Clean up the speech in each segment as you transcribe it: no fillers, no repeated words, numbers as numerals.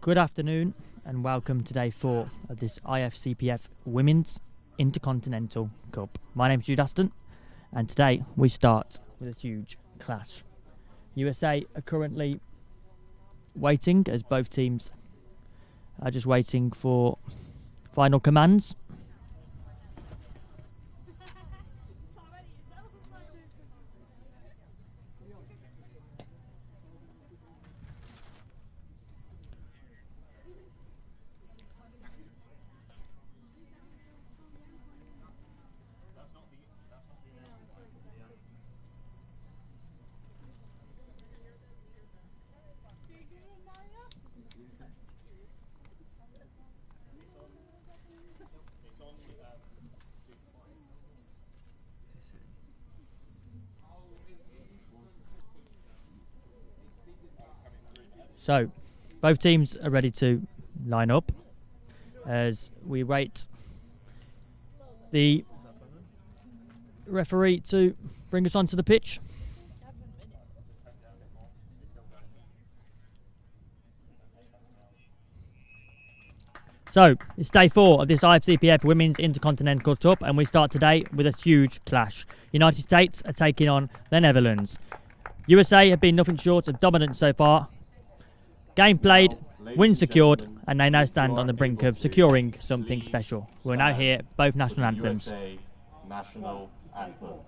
Good afternoon and welcome to day 4 of this IFCPF Women's Intercontinental Cup. My name's Jude Aston and today we start with a huge clash. USA are currently waiting as both teams are just waiting for final commands. So, both teams are ready to line up as we wait the referee to bring us onto the pitch. So, it's day 4 of this IFCPF Women's Intercontinental Cup and we start today with a huge clash. United States are taking on the Netherlands. USA have been nothing short of dominant so far. Game played, win secured, and they now stand on the brink of securing something special. We'll now hear both national anthems. USA national anthem.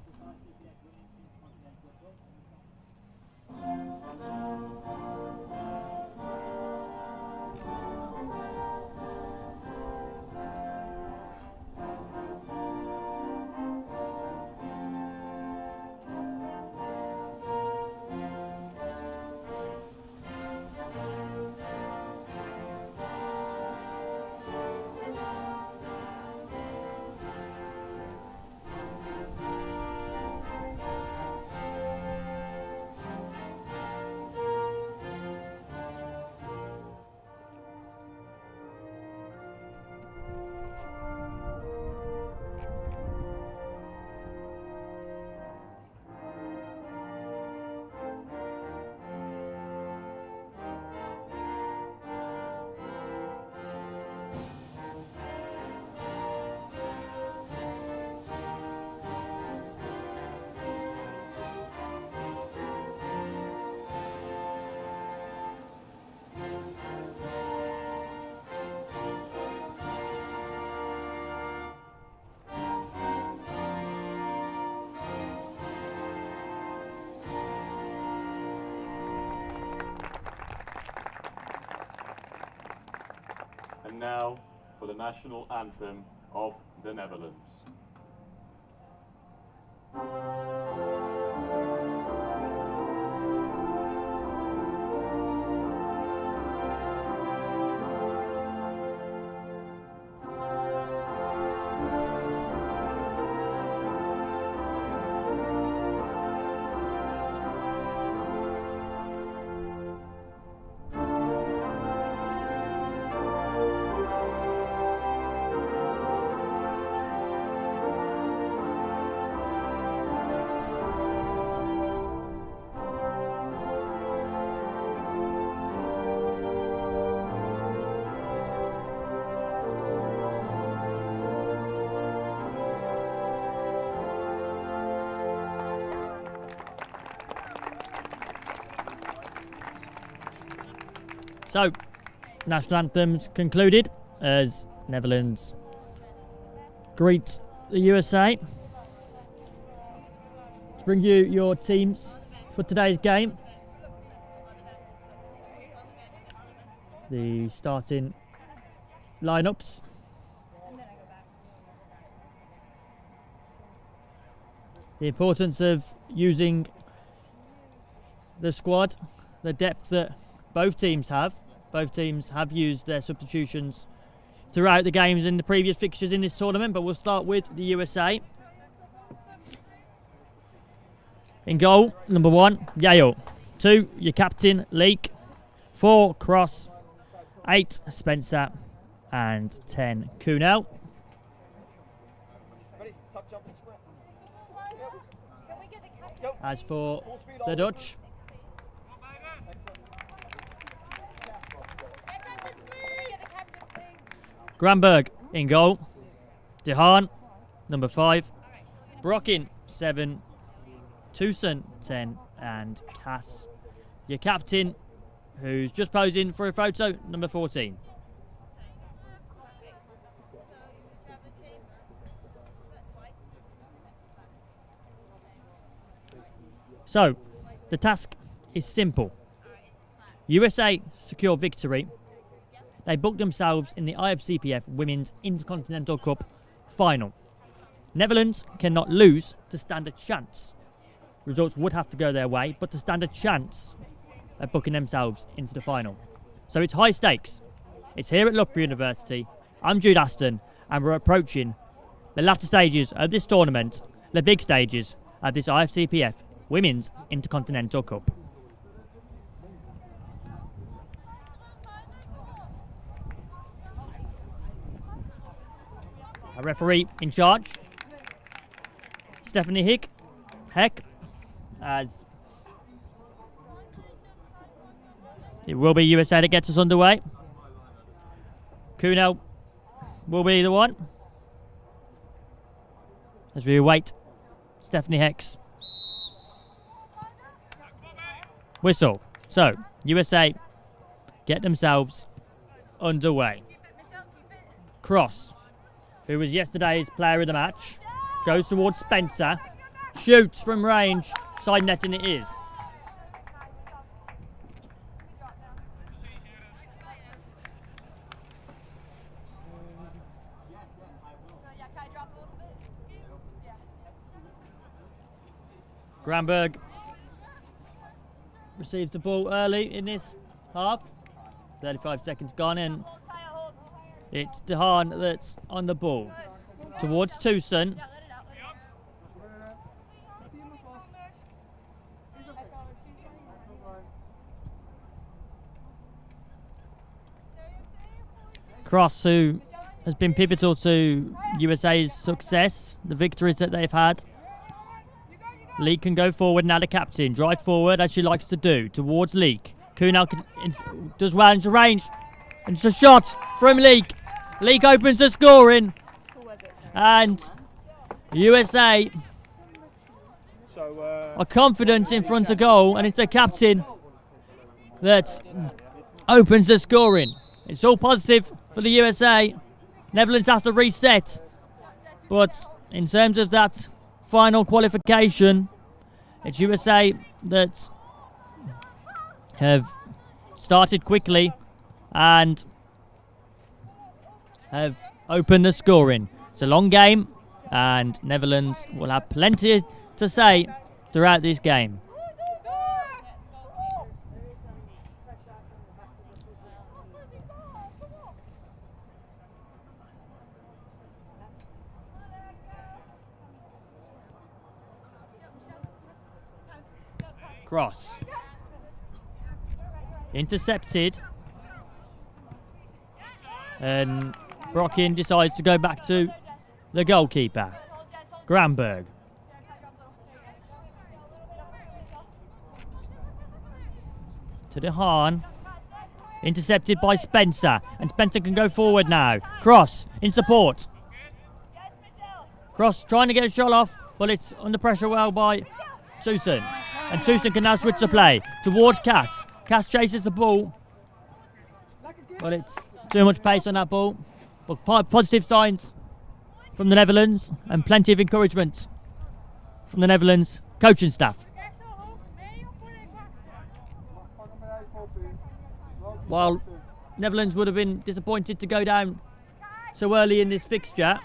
And now for the national anthem of the Netherlands. So, national anthems concluded as Netherlands greet the USA. To bring you your teams for today's game. The starting lineups. The importance of using the squad, the depth that both teams have. Both teams have used their substitutions throughout the games in the previous fixtures in this tournament, but we'll start with the USA. In goal, number 1, Yale. 2, your captain, Leek. 4, Cross. 8, Spencer. And 10, Kuhnel. As for the Dutch, Granberg in goal. Dehaan, number 5. Brockin, 7. Tucson, 10. And Cass, your captain, who's just posing for a photo, number 14. So, the task is simple. USA secure victory. They booked themselves in the IFCPF Women's Intercontinental Cup final. Netherlands cannot lose to stand a chance. Results would have to go their way, but to stand a chance of booking themselves into the final. So it's high stakes. It's here at Loughborough University. I'm Jude Aston, and we're approaching the latter stages of this tournament, the big stages of this IFCPF Women's Intercontinental Cup. A referee in charge, Stephanie Heck, as it will be USA that gets us underway. Kuno will be the one as we await Stephanie Heck's whistle. So, USA get themselves underway. Cross, who was yesterday's player of the match, goes towards Spencer, shoots from range, side netting it is. Granberg receives the ball early in this half. 35 seconds gone in. It's Dehaan that's on the ball. Towards Tucson. Cross, who has been pivotal to USA's success, the victories that they've had. Leek can go forward now, the captain. Drive forward as she likes to do. Towards Leek. Kunal does well into range. And it's a shot from Leek. Leek opens the scoring. And USA are confident in front of goal. And it's the captain that opens the scoring. It's all positive for the USA. Netherlands have to reset. But in terms of that final qualification, it's USA that have started quickly and have opened the scoring. It's a long game, and Netherlands will have plenty to say throughout this game. Cross. Intercepted. And Brockin decides to go back to the goalkeeper, Granberg. To Dehaan. Intercepted by Spencer. And Spencer can go forward now. Cross in support. Cross trying to get a shot off, but it's under pressure well by Tucson. And Tucson can now switch the play towards Cass. Cass chases the ball, but it's too much pace on that ball. But positive signs from the Netherlands and plenty of encouragement from the Netherlands coaching staff. While Netherlands would have been disappointed to go down so early in this fixture,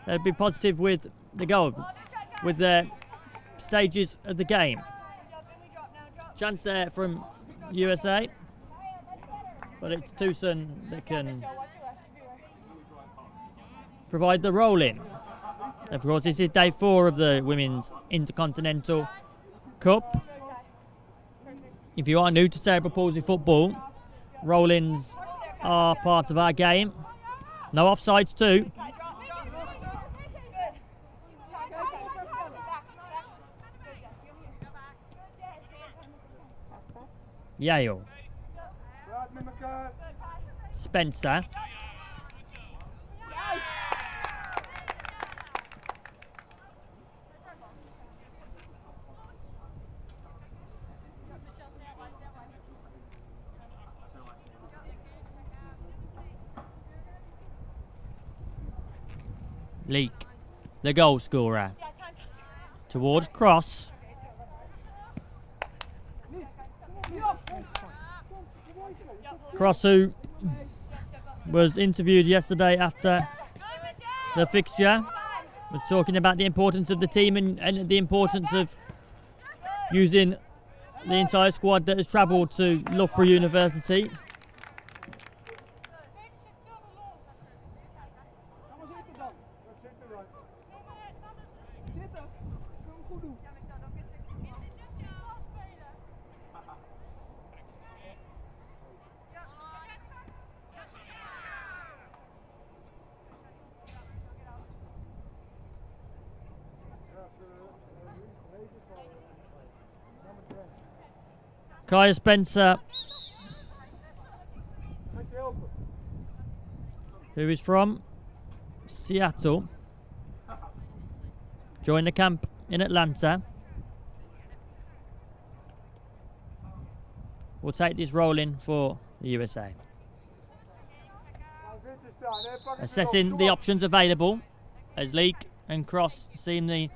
they'd be positive with the goal, with their stages of the game. Chance there from USA, but it's Tucson that can provide the roll in. Of course, this is day 4 of the Women's Intercontinental Cup. If you are new to cerebral palsy football, roll-ins are part of our game. No offsides too. Yale. Spencer Leak, the goal scorer. Towards cross. Cross, who was interviewed yesterday after the fixture, was talking about the importance of the team and the importance of using the entire squad that has travelled to Loughborough University. Kaya Spencer, who is from Seattle, joined the camp in Atlanta. Will take this rolling for the USA. Assessing the options available as Leak and Cross seem the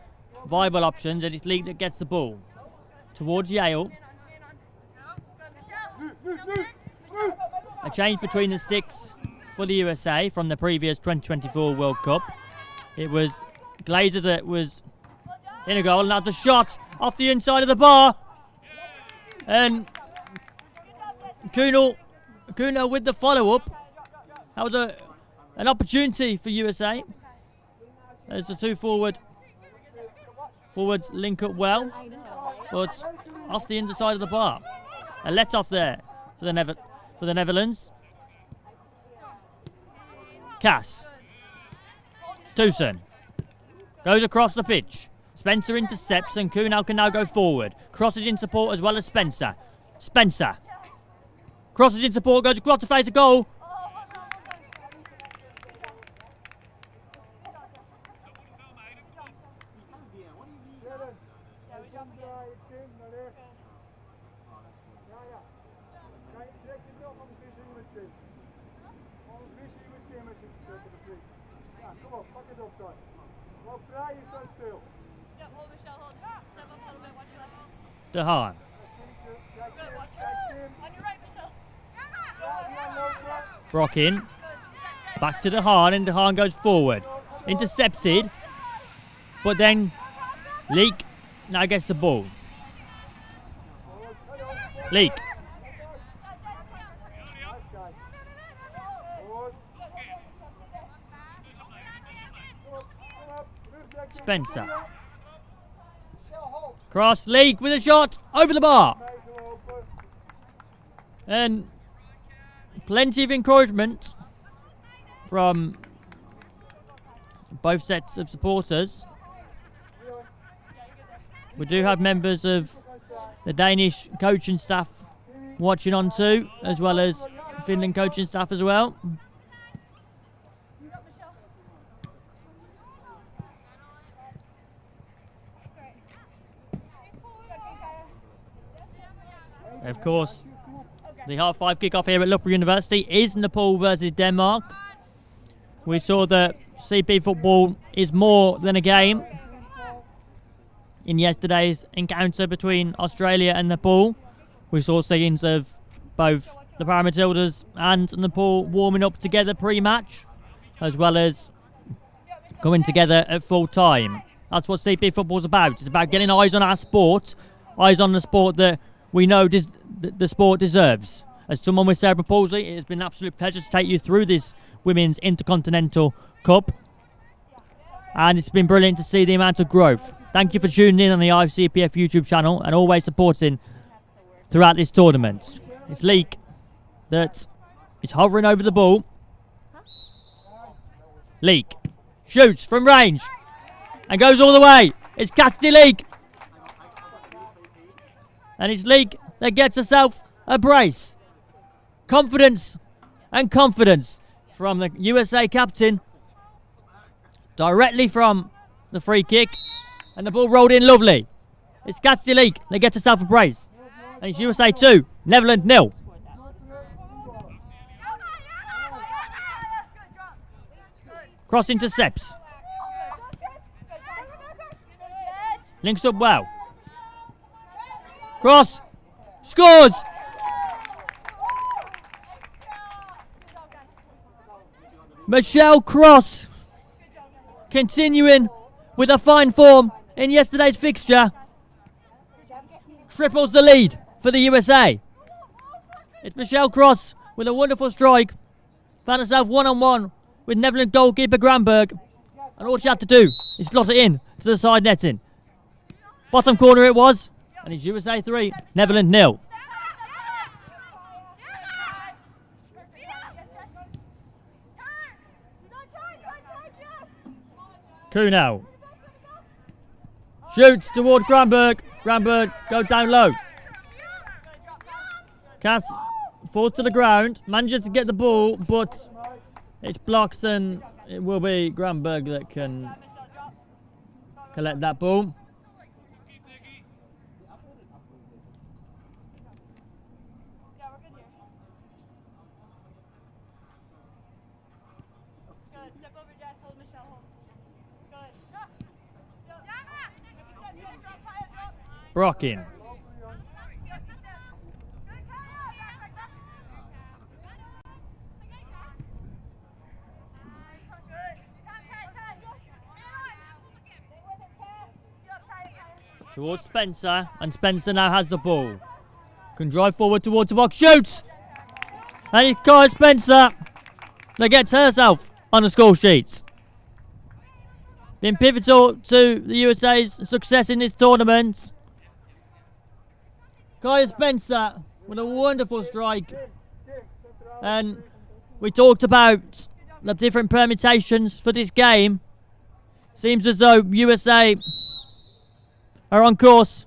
viable options, and it's Leak that gets the ball towards Yale. A change between the sticks for the USA from the previous 2024 World Cup. It was Glazer that was in a goal, and that's a shot off the inside of the bar. And Kunal with the follow-up. That was an opportunity for USA. As the two forwards link up well, but off the inside of the bar. A let-off there for the Netherlands. Cass. Tucson. Goes across the pitch. Spencer intercepts and Kunal can now go forward. Crosses in support as well as Spencer. Spencer. Crosses in support, goes across to face a goal. De Haan. Brock in. Back to De Haan, and De Haan goes forward. Intercepted. But then Leak now gets the ball. Leak. Spencer. Cross, Leak with a shot over the bar. And plenty of encouragement from both sets of supporters. We do have members of the Danish coaching staff watching on too, as well as Finland coaching staff as well. Of course, the half-5 kickoff here at Loughborough University is Nepal versus Denmark. We saw that CP football is more than a game in yesterday's encounter between Australia and Nepal. We saw scenes of both the Paramatildas and Nepal warming up together pre-match, as well as coming together at full time. That's what CP football is about. It's about getting eyes on our sport, eyes on the sport that we know the sport deserves. As someone with cerebral palsy, it has been an absolute pleasure to take you through this Women's Intercontinental Cup. And it's been brilliant to see the amount of growth. Thank you for tuning in on the IFCPF YouTube channel and always supporting throughout this tournament. It's Leak that is hovering over the ball. Leak shoots from range and goes all the way. It's Cassidy Leak. And it's Leak that gets herself a brace. Confidence and confidence from the USA captain. Directly from the free kick. And the ball rolled in lovely. It's Cassidy Leak that gets herself a brace. And it's USA 2, Netherlands 0. Cross intercepts. Links up well. Cross. Scores. Michelle Cross continuing with a fine form in yesterday's fixture. Triples the lead for the USA. It's Michelle Cross with a wonderful strike. Found herself one-on-one with Netherlands goalkeeper Granberg. And all she had to do is slot it in to the side netting. Bottom corner it was. And it's USA 3, Netherlands 0. Kuhnel shoots towards Granberg. Granberg goes down low. Cass falls to the ground, manages to get the ball, but it's blocked, and it will be Granberg that can collect that ball. Brockin. Towards Spencer, and Spencer now has the ball. Can drive forward towards the box, shoots! And it's Kyle Spencer that gets herself on the score sheets. Been pivotal to the USA's success in this tournament. Kyle Spencer with a wonderful strike. And we talked about the different permutations for this game. Seems as though USA are on course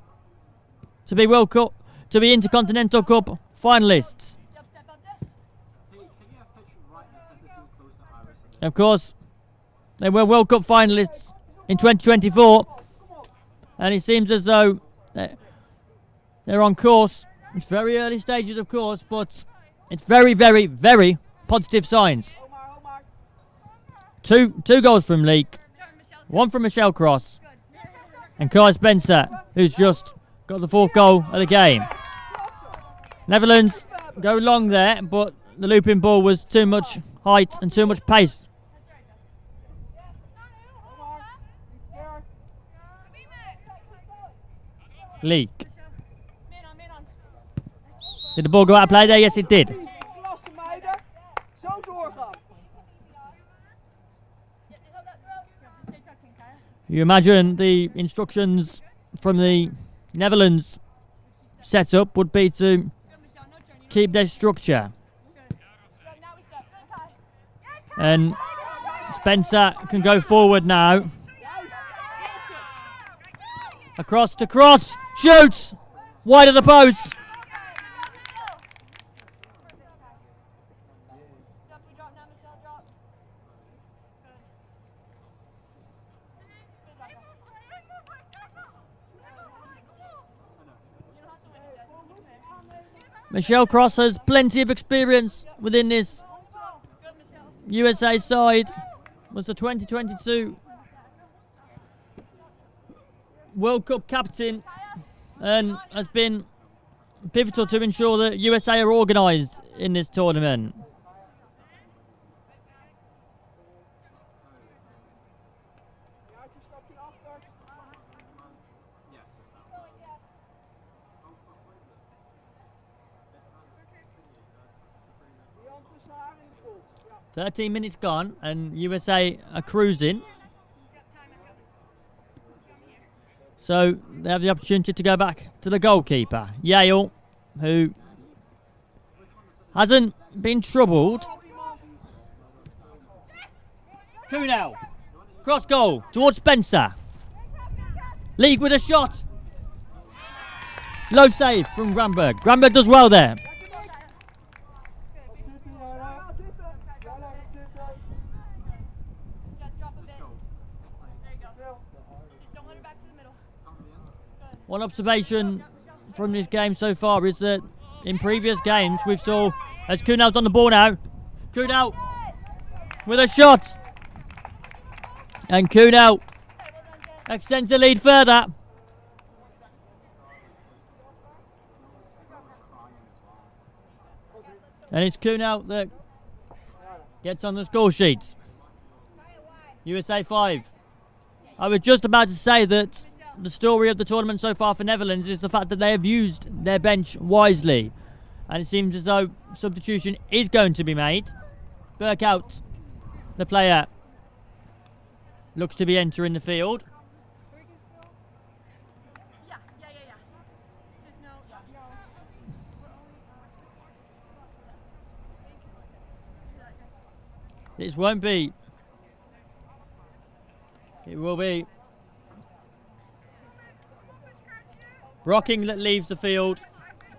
to be World Cup, to be Intercontinental Cup finalists. Of course, they were World Cup finalists in 2024, and it seems as though they're on course. It's very early stages, of course, but it's very, very, very positive signs. Two goals from Leek, one from Michelle Cross, and Kai Spencer, who's just got the 4th goal of the game. Netherlands go long there, but the looping ball was too much height and too much pace. Leek. Did the ball go out of play there? Yes, it did. You imagine the instructions from the Netherlands setup would be to keep their structure. And Spencer can go forward now. Across to Cross, shoots, wide of the post. Michelle Cross has plenty of experience within this USA side. Was the 2022 World Cup captain and has been pivotal to ensure that USA are organised in this tournament. "13 minutes gone and USA are cruising. So they have the opportunity to go back to the goalkeeper, Yale, who hasn't been troubled. Kuhnel, cross goal towards Spencer. League with a shot. Low save from Granberg. Granberg does well there. One observation from this game so far is that in previous games we saw, as Kuhnel's on the ball now, Kuhnel with a shot, and Kuhnel extends the lead further. And it's Kuhnel that gets on the score sheets. USA 5. I was just about to say that the story of the tournament so far for Netherlands is the fact that they have used their bench wisely. And it seems as though substitution is going to be made. Burkout, the player, looks to be entering the field. This won't be. It will be Brocking that leaves the field,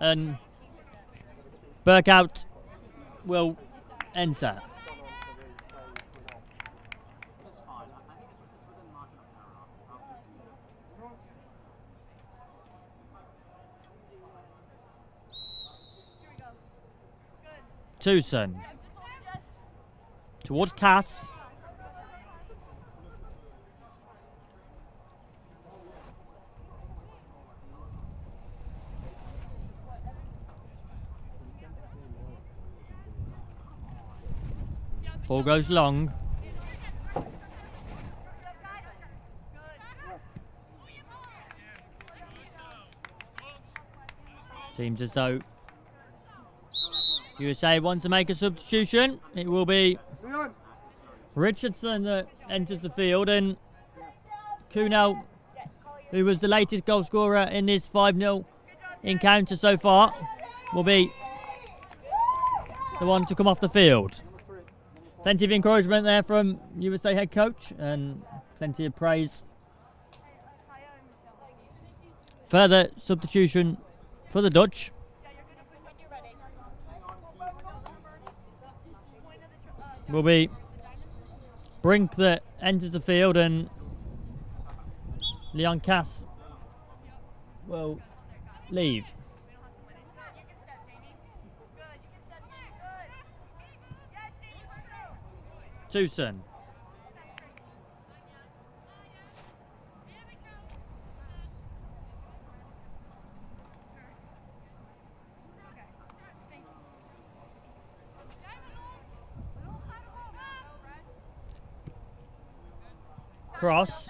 and Burkout will enter. Tucson towards Cass. Ball goes long. Seems as though USA wants to make a substitution. It will be Richardson that enters the field, and Kuhnel, who was the latest goal scorer in this 5-0 encounter so far, will be the one to come off the field. Plenty of encouragement there from USA head coach, and plenty of praise. Further substitution for the Dutch. Will be Brink that enters the field, and Leon Cass will leave. Tucson. Cross.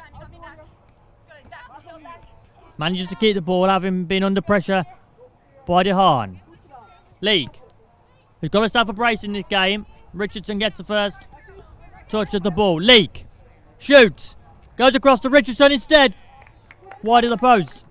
Manages to keep the ball, having been under pressure by DeHaan. League, who's got himself a brace in this game. Richardson gets the first touch of the ball. Leak shoots, goes across to Richardson instead, wide of the post.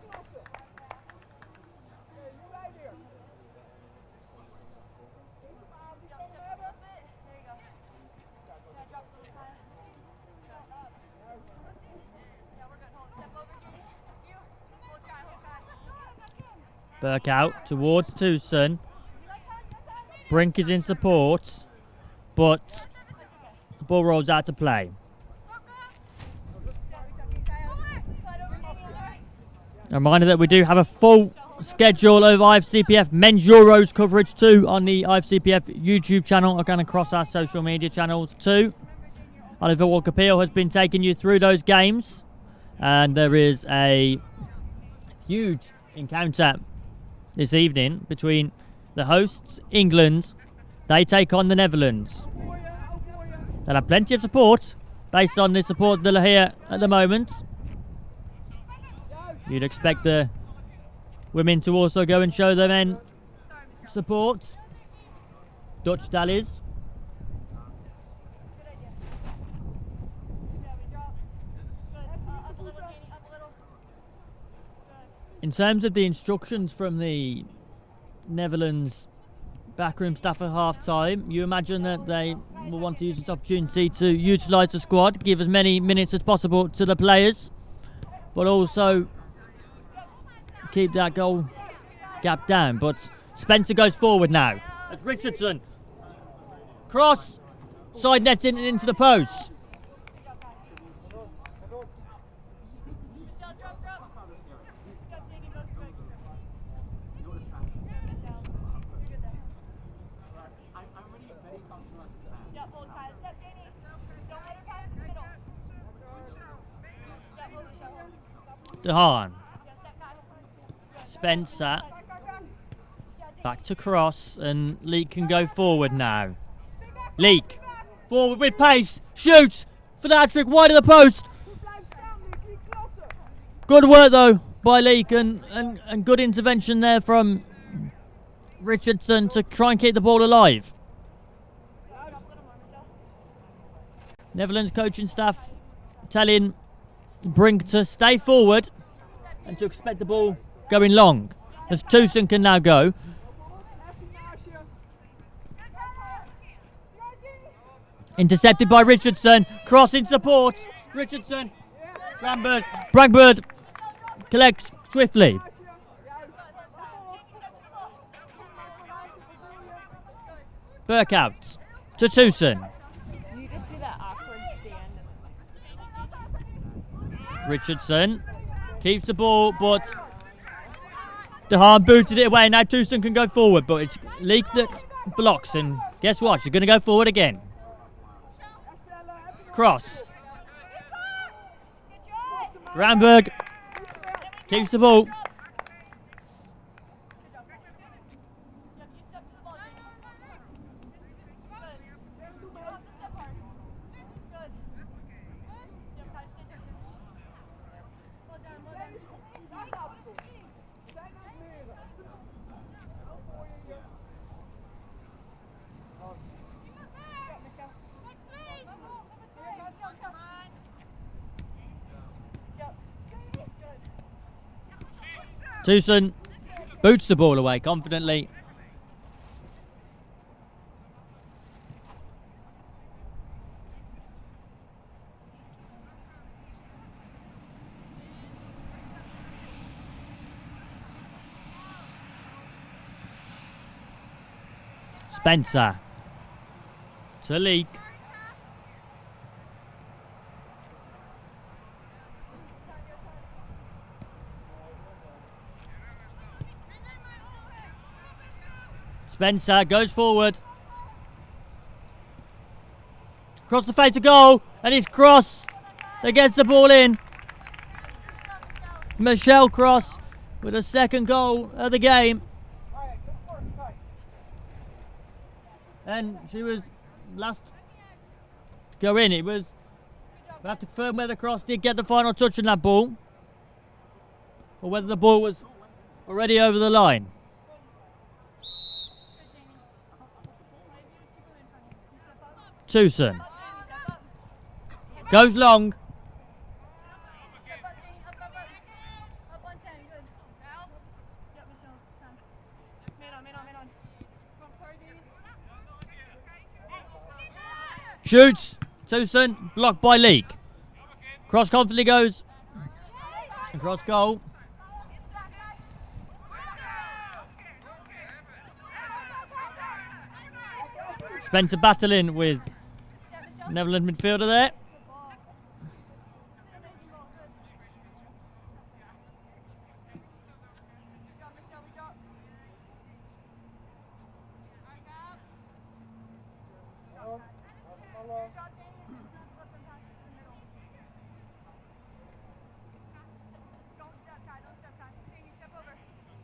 Burkout towards Tucson. Brink is in support, but the ball rolls out to play. A reminder that we do have a full schedule of IFCPF Men's Euros coverage too on the IFCPF YouTube channel and across our social media channels too. Oliver Walker-Peel has been taking you through those games, and there is a huge encounter this evening between the hosts, England. They take on the Netherlands. They'll have plenty of support based on the support they'll hear at the moment. You'd expect the women to also go and show the men support. Dutch Dallies. In terms of the instructions from the Netherlands backroom staff at half-time, you imagine that they will want to use this opportunity to utilise the squad, give as many minutes as possible to the players, but also keep that goal gap down. But Spencer goes forward now. It's Richardson. Cross, side netting into the post. DeHaan. Spencer. Back to cross, and Leek can go forward now. Leek, forward with pace, shoots for the hat-trick, wide of the post. Good work though by Leek, and good intervention there from Richardson to try and keep the ball alive. Netherlands coaching staff telling Brink to stay forward and to expect the ball going long, as Tucson can now go. Intercepted by Richardson, cross in support. Richardson, Bragberg collects swiftly. Burke out to Tucson. You just do that awkward stand. Richardson keeps the ball, but DeHaan booted it away. Now Tucson can go forward, but it's Leek that blocks, and guess what? She's going to go forward again. Cross. Ramberg keeps the ball. Tucson boots the ball away confidently. Spencer to Leek. Spencer goes forward. Across the face of goal, and it's Cross that gets the ball in. Michelle Cross with a second goal of the game. And she was last go in. It was, we'll have to confirm whether Cross did get the final touch on that ball, or whether the ball was already over the line. Tucson goes long. Shoots. Tucson blocked by Leek. Cross confidently goes across goal. Spencer battling with Netherlands midfielder there.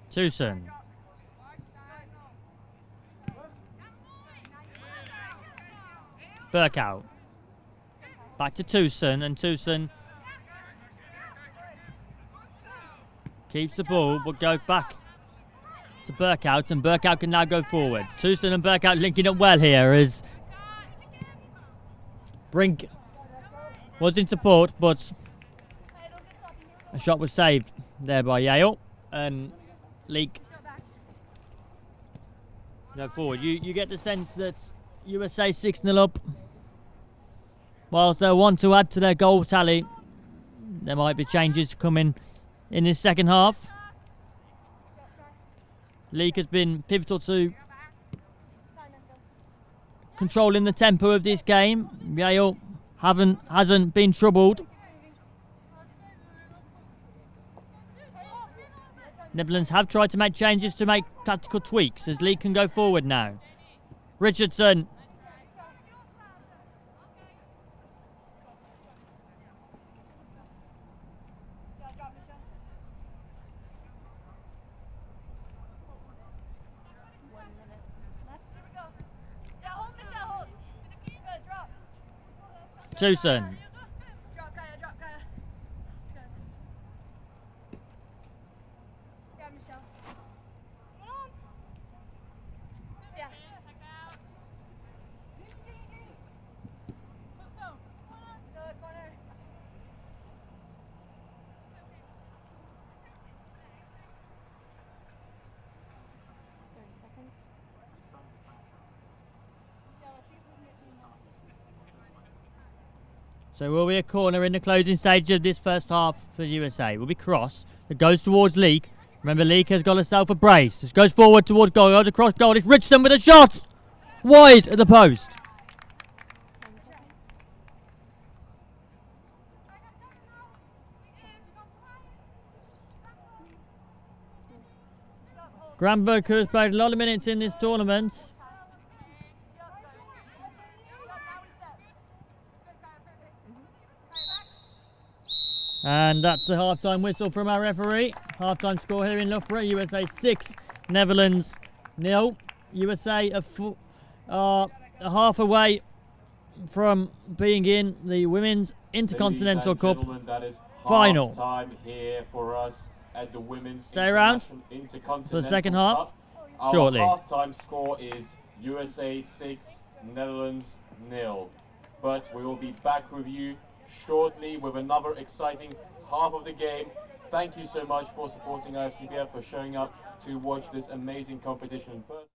Tucson. Burke out. Back to Tucson, and Tucson keeps the ball but goes back to Burkout, and Burkout can now go forward. Tucson and Burkout linking up well here as Brink was in support, but a shot was saved there by Yale, and Leek go forward. You get the sense that USA 6-0 up. Whilst they want to add to their goal tally, there might be changes coming in this second half. Leek has been pivotal to controlling the tempo of this game. Yale hasn't been troubled. Netherlands have tried to make changes to make tactical tweaks as Leek can go forward now. Richardson. Tucson. So will be a corner in the closing stage of this first half for USA. Will be cross that goes towards Leek. Remember, Leek has got herself a brace. It goes forward towards goal, goes across goal. It's Richardson with a shot! Wide at the post. Granberg, who has played a lot of minutes in this tournament. And that's the half-time whistle from our referee. Half-time score here in Loughborough. USA 6, Netherlands 0. USA are a half away from being in the Women's Intercontinental Cup that is final. Time here for us at the Women's Stay around Intercontinental for the second half Cup. shortly. Our half-time score is USA 6, Netherlands 0. But we will be back with you shortly with another exciting half of the game. Thank you so much for supporting IFCPF, for showing up to watch this amazing competition first.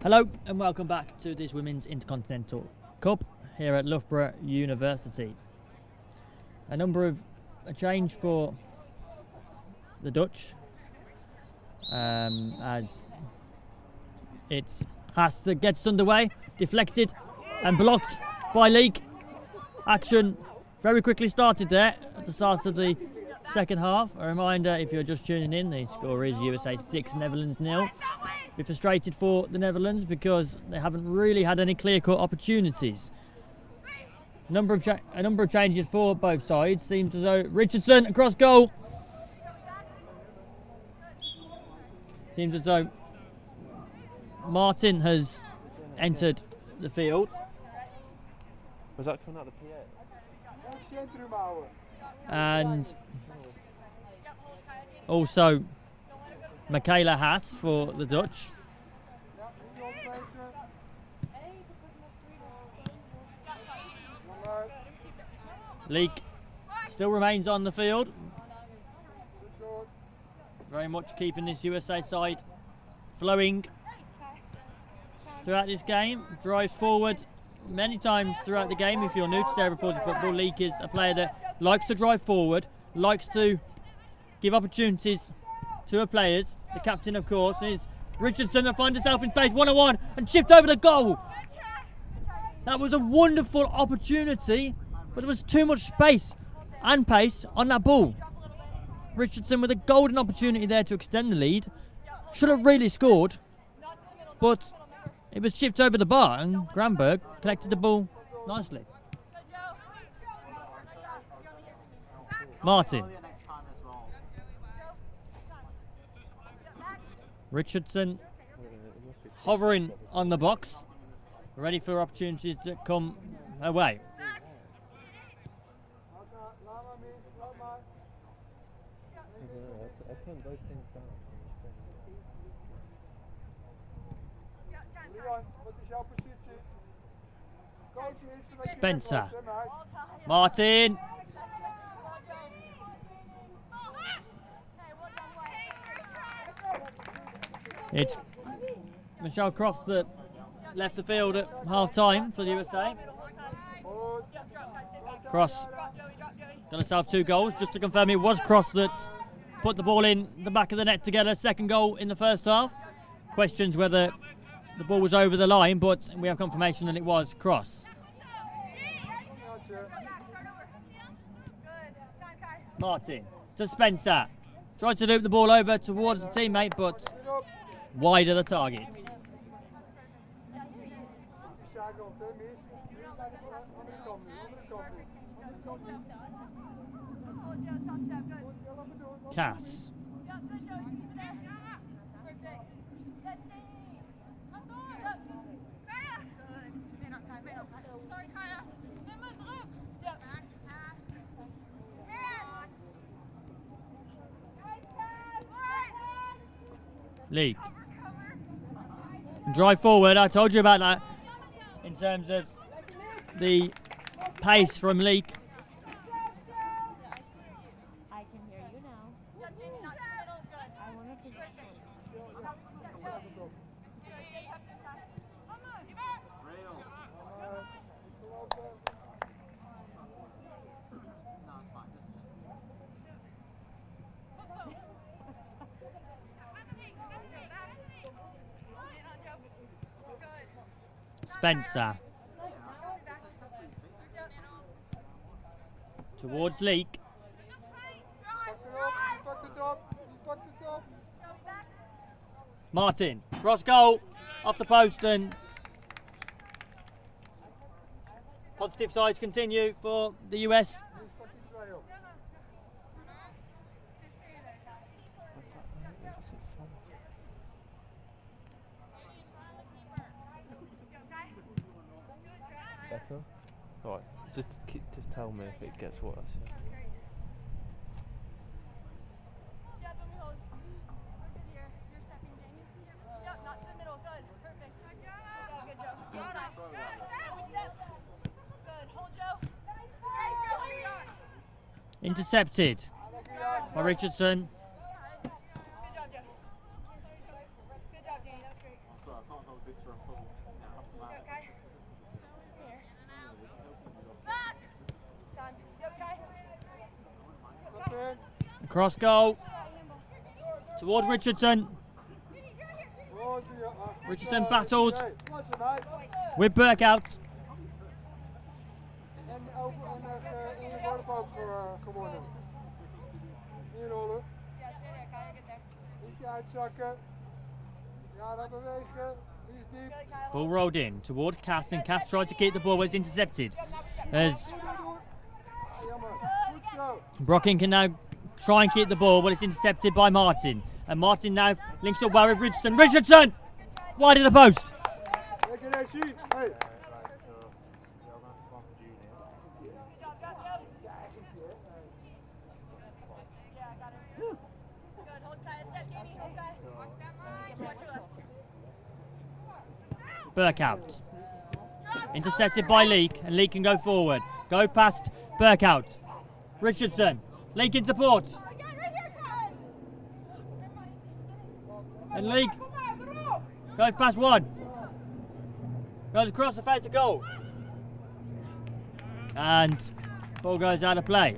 Hello and welcome back to this Women's Intercontinental Cup here at Loughborough University. A change for the Dutch as it has to get underway, deflected and blocked by Leek. Action very quickly started there at the start of the second half. A reminder, if you're just tuning in, the score is USA 6, Netherlands 0. Be frustrated for the Netherlands because they haven't really had any clear-cut opportunities. A number of changes for both sides. Seems as though Richardson across goal. Seems as though Martin has entered the field. Was that coming out of the PA? And also Michaela Haas for the Dutch. Leek still remains on the field. Very much keeping this USA side flowing throughout this game. Drives forward many times throughout the game. If you're new to Sarah Reported Football, Leek is a player that likes to drive forward, likes to give opportunities to her players. The captain, of course, is Richardson, that finds herself in space one-on-one and chipped over the goal. That was a wonderful opportunity, but there was too much space and pace on that ball. Richardson with a golden opportunity there to extend the lead. Should have really scored, but it was chipped over the bar and Granberg collected the ball nicely. Martin. Richardson hovering on the box, ready for opportunities to come her way. Spencer. Martin. It's Michelle Crofts that left the field at half time for the USA. Cross got herself 2 goals. Just to confirm, it was Cross that put the ball in the back of the net to get her second goal in the first half. Questions whether the ball was over the line, but we have confirmation that it was Cross. Martin to Spencer. Tried to loop the ball over towards the teammate, but wide of the target. Cass. Leek. Drive forward, I told you about that in terms of the pace from Leek. I can hear you now. I want to Spencer. Towards Leek. Martin. Cross goal. Off the post, and positive sides continue for the US. Better? Alright, just tell me if it gets worse. Intercepted by Richardson. Cross goal toward Richardson. Richardson battles with Burkout. Ball rolled in towards Cass, and Cass tried to keep the ball, but it's intercepted. As Brocking can now try and keep the ball, but it's intercepted by Martin. And Martin now links up well with Richardson. Richardson! Wide of the post. Burkout. Intercepted by Leek, and Leek can go forward. Go past Burkout. Richardson. Leek in support. And Leek goes past one. Goes across the face of goal. And ball goes out of play.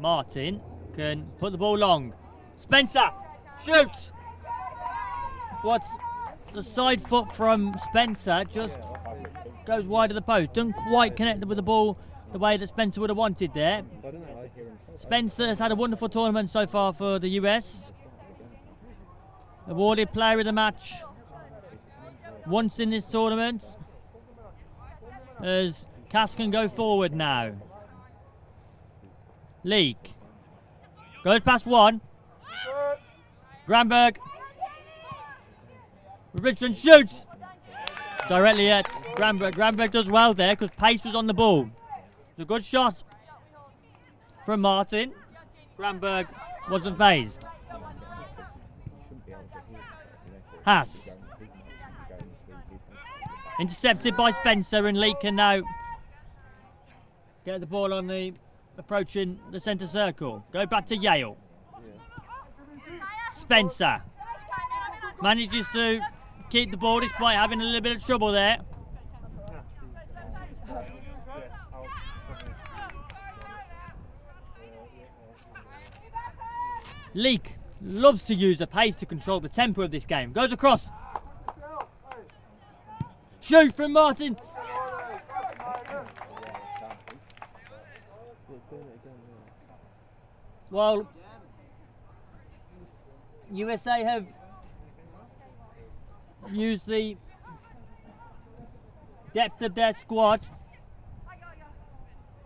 Martin can put the ball long. Spencer shoots. What's the side foot from Spencer just goes wide of the post. Doesn't quite connect with the ball the way that Spencer would have wanted there. Spencer has had a wonderful tournament so far for the US. Awarded player of the match once in this tournament. As Cass can go forward now. Leek goes past one. Granberg. Richardson shoots directly at Granberg. Granberg does well there because pace was on the ball. It's a good shot from Martin. Granberg wasn't phased. Haas. Intercepted by Spencer, and Leek can now get the ball on the approaching the centre circle. Go back to Yale. Spencer manages to keep the ball despite having a little bit of trouble there. Leek loves to use the pace to control the tempo of this game. Goes across. Shoot from Martin. Well, USA have used the depth of their squad.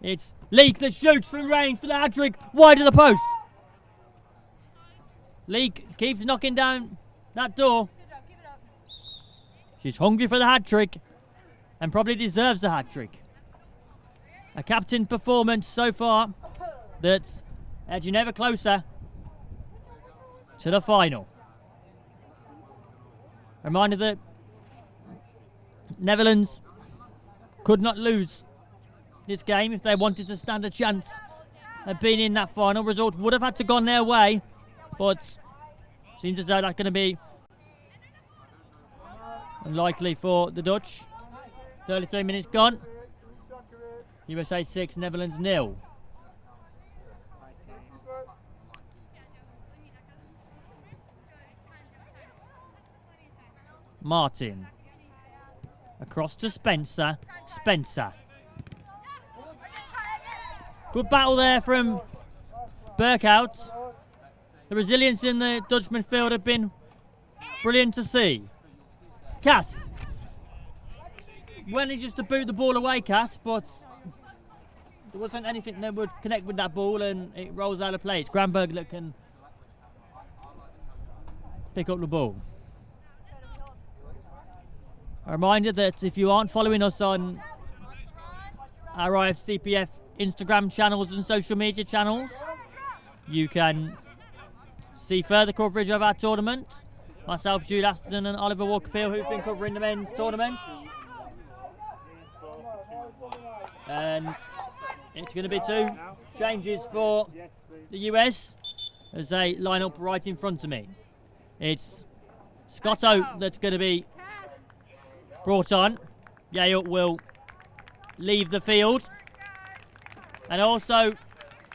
It's Leek that shoots from range for the hat-trick, wide of the post. Leek keeps knocking down that door. She's hungry for the hat-trick and probably deserves the hat-trick. A captain performance so far that's edging ever closer to the final. A reminder that Netherlands could not lose this game if they wanted to stand a chance of being in that final. Result would have had to gone their way, but seems as though that's going to be unlikely for the Dutch. 33 minutes gone. USA 6, Netherlands 0. Martin. Across to Spencer. Spencer. Good battle there from Burkout. The resilience in the Dutch midfield have been brilliant to see. Cass. Went just to boot the ball away, Cass, but there wasn't anything that would connect with that ball and it rolls out of play. It's Granberg that can pick up the ball. A reminder that if you aren't following us on our IFCPF Instagram channels and social media channels, you can see further coverage of our tournament myself, Jude Aston and Oliver Walker-Peel, who've been covering the men's tournament. And it's going to be 2 changes for the US as they line up right in front of me. It's Scotto that's going to be brought on. Yale will leave the field. And also,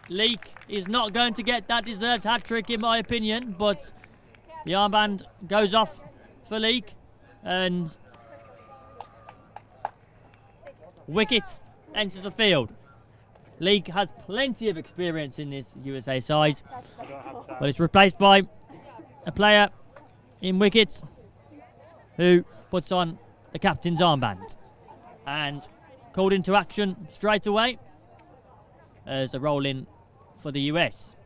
Leek is not going to get that deserved hat-trick in my opinion, but the armband goes off for Leek and wicket enters the field. Leek has plenty of experience in this USA side, but it's replaced by a player in wickets who puts on the captain's armband and called into action straight away as a roll in for the US.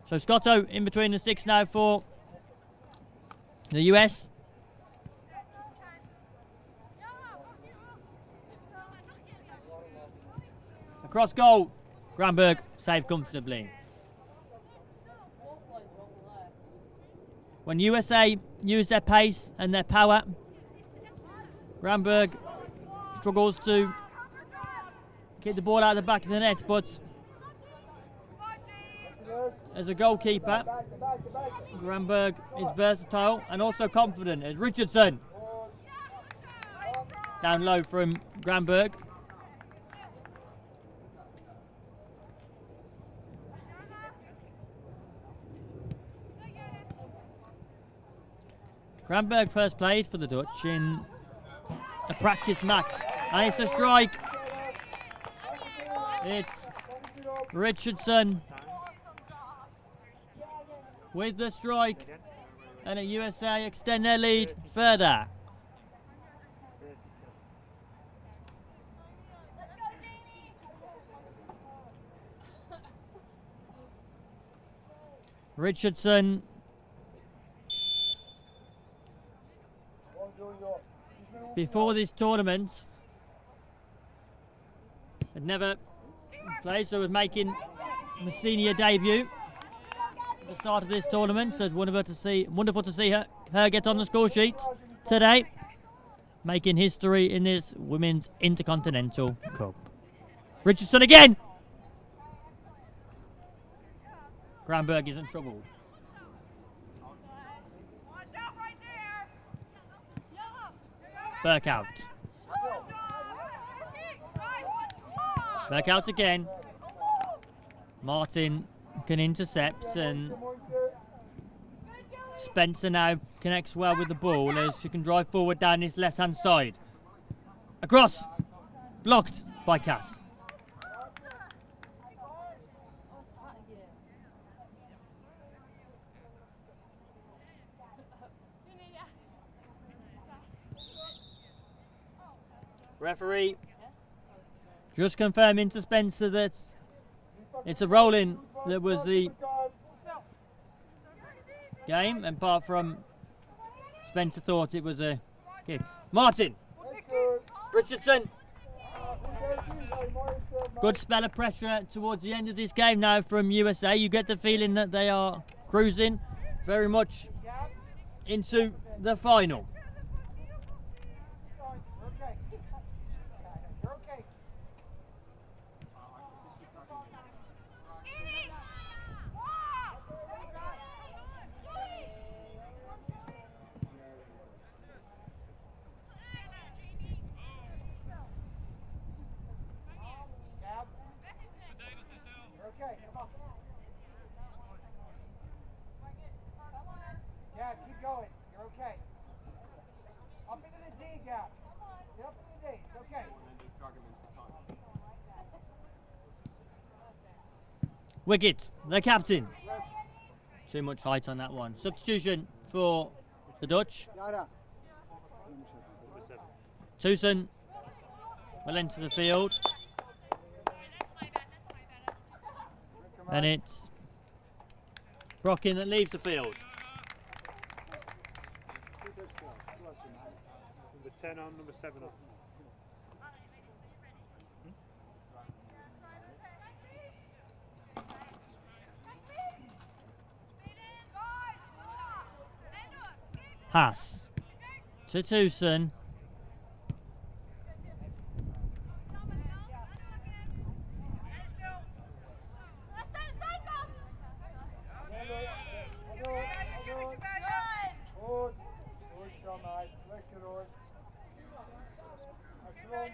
So Scotto in between the sticks now for the US. Across goal, Granberg saved comfortably. When USA use their pace and their power, Granberg struggles to keep the ball out of the back of the net, but as a goalkeeper, Granberg is versatile and also confident as Richardson. Down low from Granberg. Granberg first played for the Dutch in a practice match, and it's a strike. It's Richardson with the strike, and the USA extend their lead further. Richardson before this tournament had never played, so was making the senior debut at the start of this tournament. So it's wonderful to see her get on the score sheet today, making history in this Women's Intercontinental Cup. Richardson again. Granberg is in trouble. Burke out. Burke out again. Martin can intercept, and Spencer now connects well with the ball as she can drive forward down this left-hand side. Across. Blocked by Cass. Referee just confirming to Spencer that it's a roll-in that was the game, and apart from Spencer thought it was a kick. Martin! Richardson! Good spell of pressure towards the end of this game now from USA. You get the feeling that they are cruising very much into the final. Yeah, keep going. You're okay. Up into the D, Gap. Get up into the D. It's okay. Wicket, the captain. Too much height on that one. Substitution for the Dutch. Tucson will enter the field. And it's Brockin that leaves the field. Number 10 on, number 7 on. Haas to Tucson. Goed. Goed zo, meid. Lekker hoor. Excellent.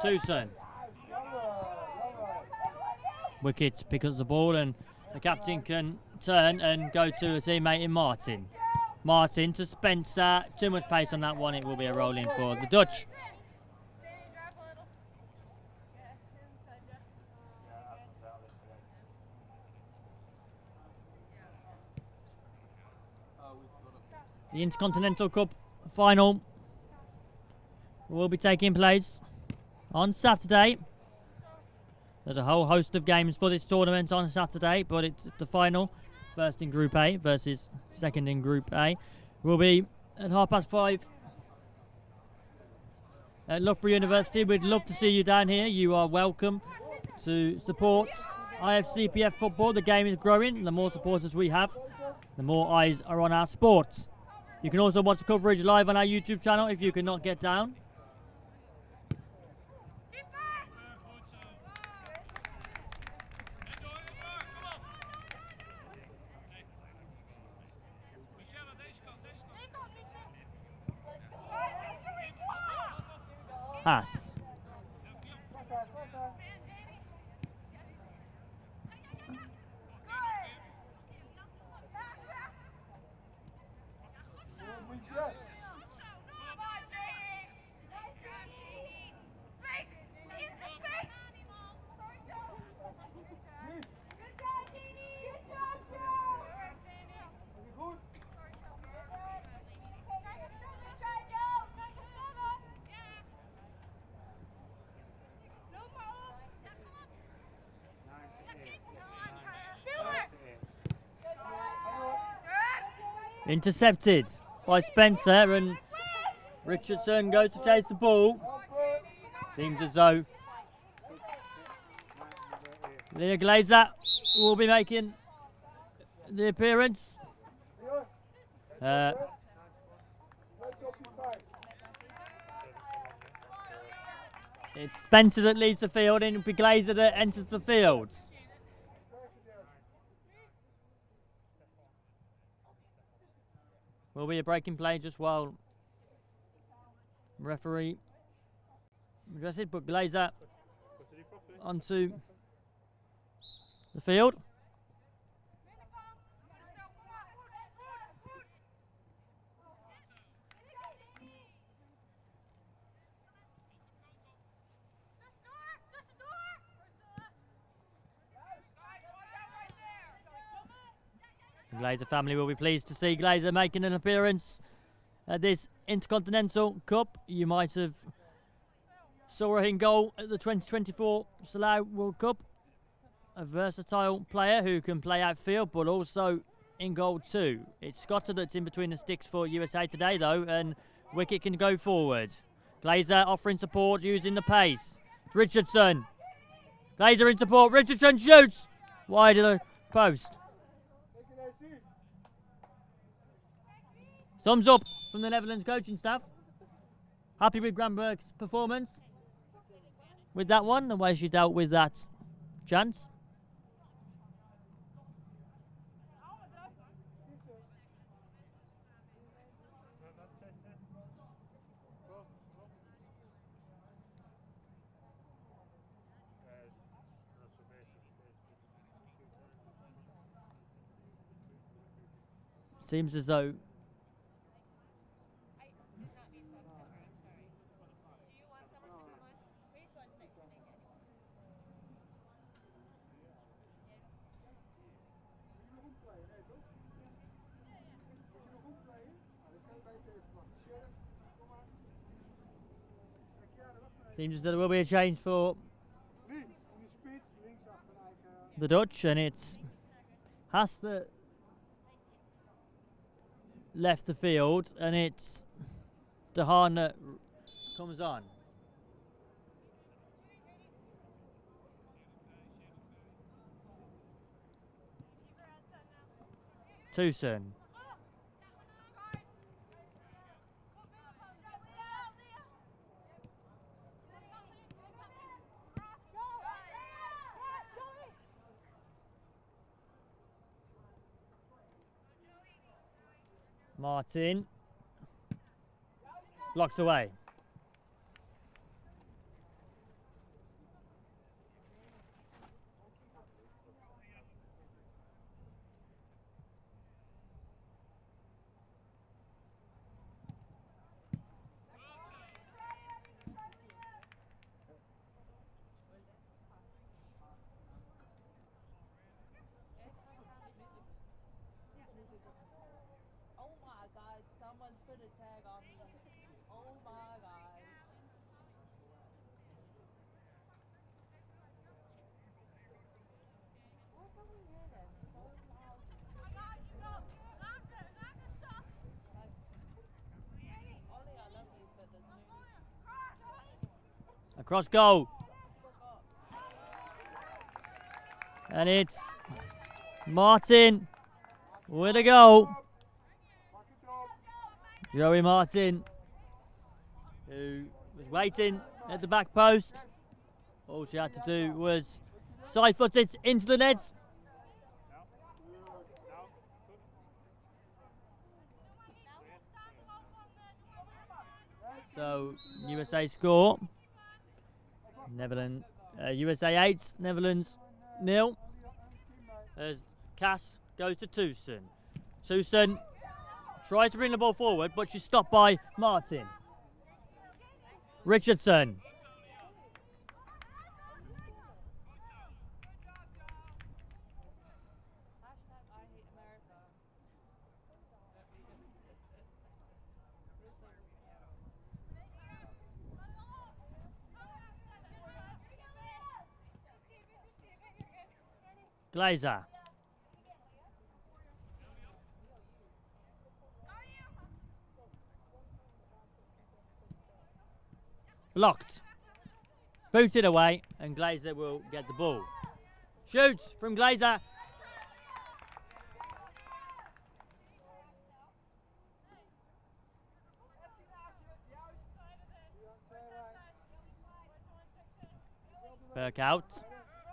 Tucson. Wickets pick up the ball and the captain can turn and go to a teammate in Martin. Martin to Spencer. Too much pace on that one. It will be a roll in for the Dutch. The Intercontinental Cup final will be taking place on Saturday. There's a whole host of games for this tournament on Saturday, but it's the final. First in Group A versus second in Group A. Will be at 5:30 at Loughborough University. We'd love to see you down here. You are welcome to support IFCPF football. The game is growing. The more supporters we have, the more eyes are on our sport. You can also watch the coverage live on our YouTube channel if you cannot get down. Haas. Intercepted by Spencer, and Richardson goes to chase the ball. Seems as though Leah Glazer will be making the appearance. It's Spencer that leaves the field, and it'll be Glazer that enters the field. Will be a breaking play just while referee addresses, but Glazer onto the field. The Glazer family will be pleased to see Glazer making an appearance at this Intercontinental Cup. You might have saw her in goal at the 2024 Salau World Cup. A versatile player who can play outfield, but also in goal too. It's Scotter that's in between the sticks for USA today though, and wicket can go forward. Glazer offering support using the pace. It's Richardson. Glazer in support. Richardson shoots wide of the post. Thumbs up from the Netherlands coaching staff. Happy with Granberg's performance with that one, the way she dealt with that chance. Seems as though there will be a change for the Dutch, and it's Haas that left the field, and it's De Haan that comes on. Tucson. Martin. Blocked away. Oh my god, someone put a tag on me. Oh my god. Why can't we hear them so loud? Ollie, I love you, but there's no need. Across goal. And it's Martin with a goal. Joey Martin, who was waiting at the back post. All she had to do was side foot it into the net. So USA score. Netherlands, USA 8, Netherlands 0. As Cass goes to Tucson. Tucson tries to bring the ball forward, but she's stopped by Martin. Richardson. Hashtag I hate America. Glazer. Blocked. Booted away, and Glazer will get the ball. Shoots from Glazer. Burke out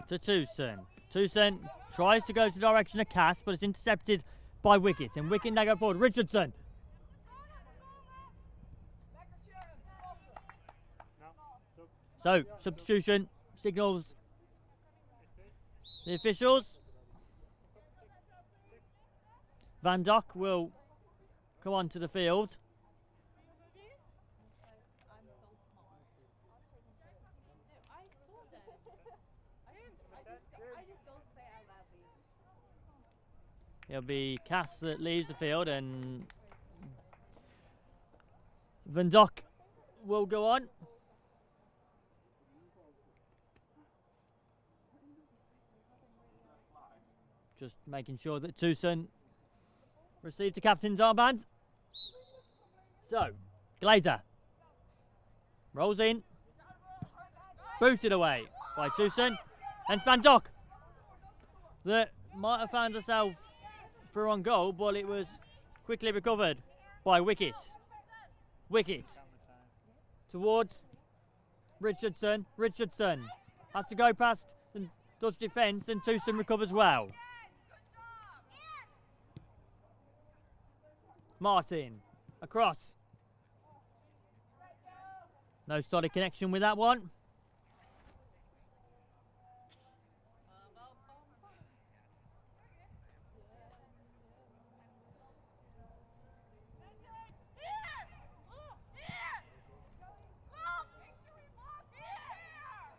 to Tucson. Tucson tries to go to the direction of Cass, but it's intercepted by Wicket. And Wicket now go forward. Richardson. So, substitution signals the officials. Van Dock will come onto the field. It'll be Cass that leaves the field, and Van Dock will go on. Just making sure that Tucson receives the captain's armband. So, Glazer rolls in, booted away by Tucson, and Van Dock that might have found herself through on goal, but it was quickly recovered by Wicket. Wicket towards Richardson. Richardson has to go past the Dutch defence, and Tucson recovers well. Martin across. No solid connection with that one.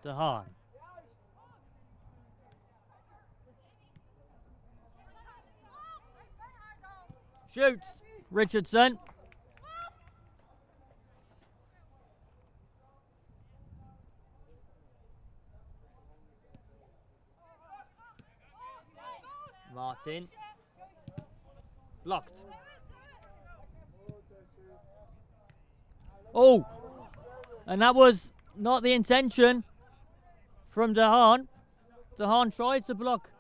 Dehaan. Shoots. Richardson. Martin. Blocked. Oh! And that was not the intention from Dahan. Dahan tries to block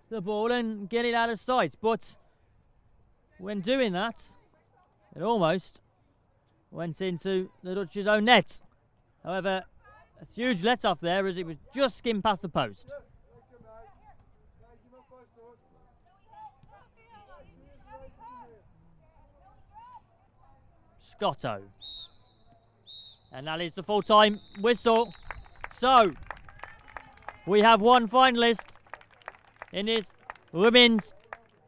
the ball and get it out of sight, but when doing that, it almost went into the Dutch's own net. However, a huge let-off there as it was just skimmed past the post. Scotto. And that is the full-time whistle. So, we have one finalist in this Women's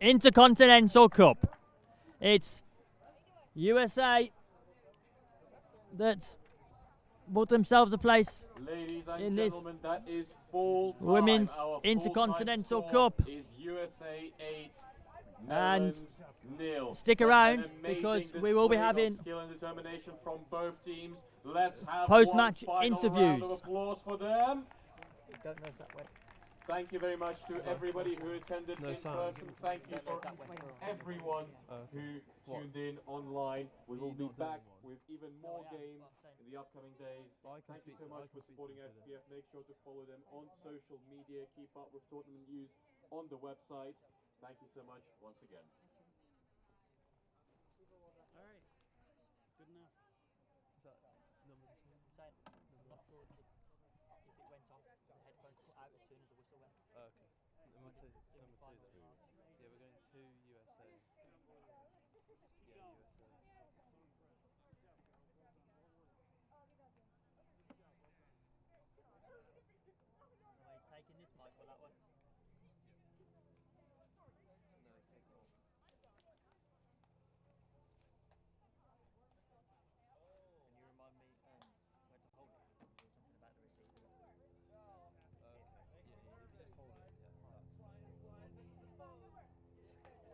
Intercontinental Cup. It's USA that's bought themselves a place Ladies in and this gentlemen, that is full time. Women's Our Intercontinental full-time score Cup. is USA 8, And Netherlands 0. stick But around an amazing because we will be display of having skill and determination from both teams. Let's have post-match one final interviews. round of applause for them. Don't know if that went. Thank you very much to everybody who attended No in sound. person. Thank you for everyone who tuned in online. We will be back with even more games in the upcoming days. Thank you so much for supporting IFCPF. Make sure to follow them on social media. Keep up with tournament news on the website. Thank you so much once again. All right. Good enough. Is that number 2? I'm not sure if it went off. The headphones cut out as soon as the whistle went. Oh, okay. Number 2 then. Yeah, we're going to USA. Yeah, USA. Am I taking this mic or that one? No, take it off. Can you remind me where to hold it? Something about the receiver. Okay. Yeah, if you just hold it, yeah, that's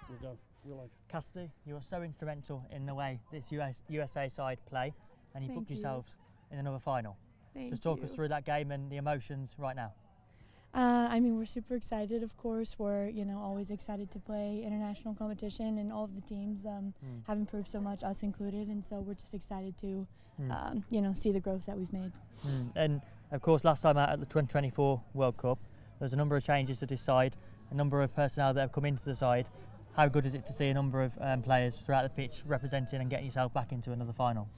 We'll go. We're live. Cassidy, you were so instrumental in the way this USA side play, and you Thank booked you. yourselves in another final. Thank Just talk you. us through that game and the emotions right now. I mean, we're super excited, of course. We're, always excited to play international competition, and all of the teams have improved so much, us included, and so we're just excited to, see the growth that we've made. And of course, last time out at the 2024 World Cup, there's a number of changes to this side, a number of personnel that have come into the side. How good is it to see a number of players throughout the pitch representing and getting yourself back into another final?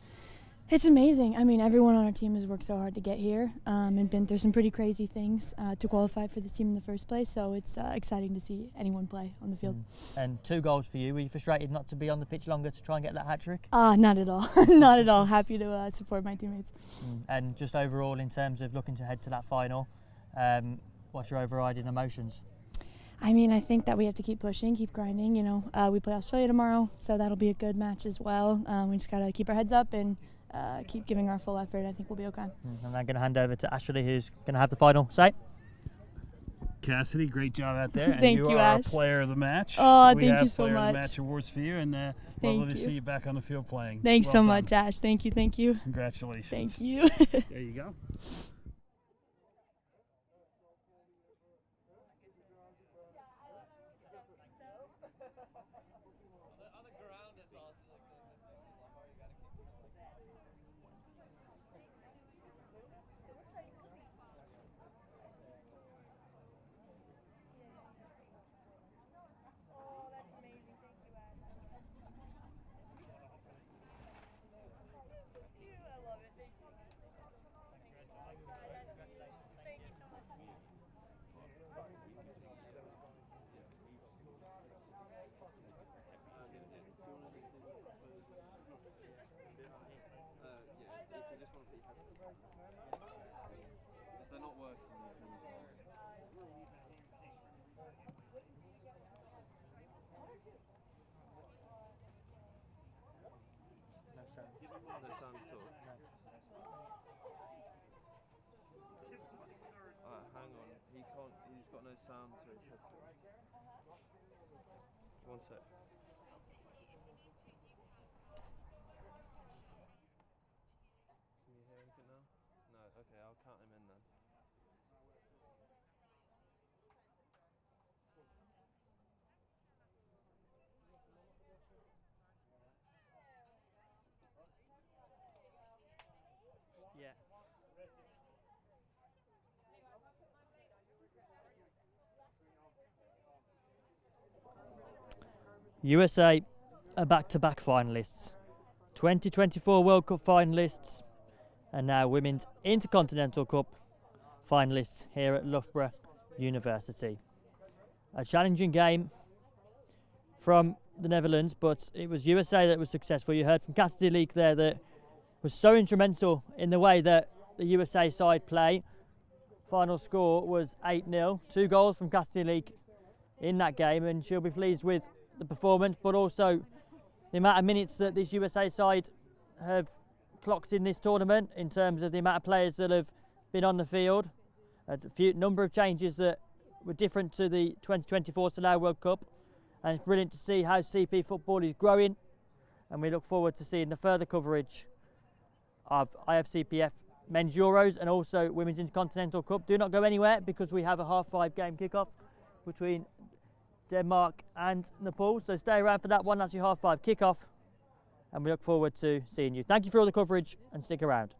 It's amazing. I mean, everyone on our team has worked so hard to get here and been through some pretty crazy things to qualify for this team in the first place. So it's exciting to see anyone play on the field. And 2 goals for you. Were you frustrated not to be on the pitch longer to try and get that hat-trick? Not at all. Not at all. Happy to support my teammates. And just overall, in terms of looking to head to that final, what's your overriding emotions? I mean, I think that we have to keep pushing, keep grinding. We play Australia tomorrow, so that'll be a good match as well. We just got to keep our heads up and keep giving our full effort. I think we'll be okay. And I'm going to hand over to Ashley, who's going to have the final say. Cassidy, great job out there. And Thank you you, are Ash. a player of the match. Oh, we thank have you so player much. of the match awards for you, and Thank lovely to you. see you back on the field playing. Thanks Well so done. much, Ash. Thank you. Thank you. Congratulations. Thank you. There you go. On the ground is awesome. If they're not working, you can use mine. No sound. No sound at all. Alright, hang on. He can't. He's got no sound to his headphones. One sec. Can you hear anything now? No. Okay, I'll count him in then. Yeah. USA are back-to-back finalists. 2024 World Cup finalists and now Women's Intercontinental Cup finalists here at Loughborough University. A challenging game from the Netherlands, but it was USA that was successful. You heard from Cassidy Leak there that was so instrumental in the way that the USA side play. Final score was 8-0. 2 goals from Cassidy Leak in that game, and she'll be pleased with the performance, but also the amount of minutes that this USA side have clocked in this tournament in terms of the amount of players that have been on the field. A number of changes that were different to the 2024 Slough World Cup, and it's brilliant to see how CP football is growing, and we look forward to seeing the further coverage of IFCPF Men's Euros and also Women's Intercontinental Cup. Do not go anywhere because we have a 5:30 game kickoff between Denmark and Nepal, so stay around for that one. That's your 5:30 kickoff, and we look forward to seeing you. Thank you for all the coverage and stick around.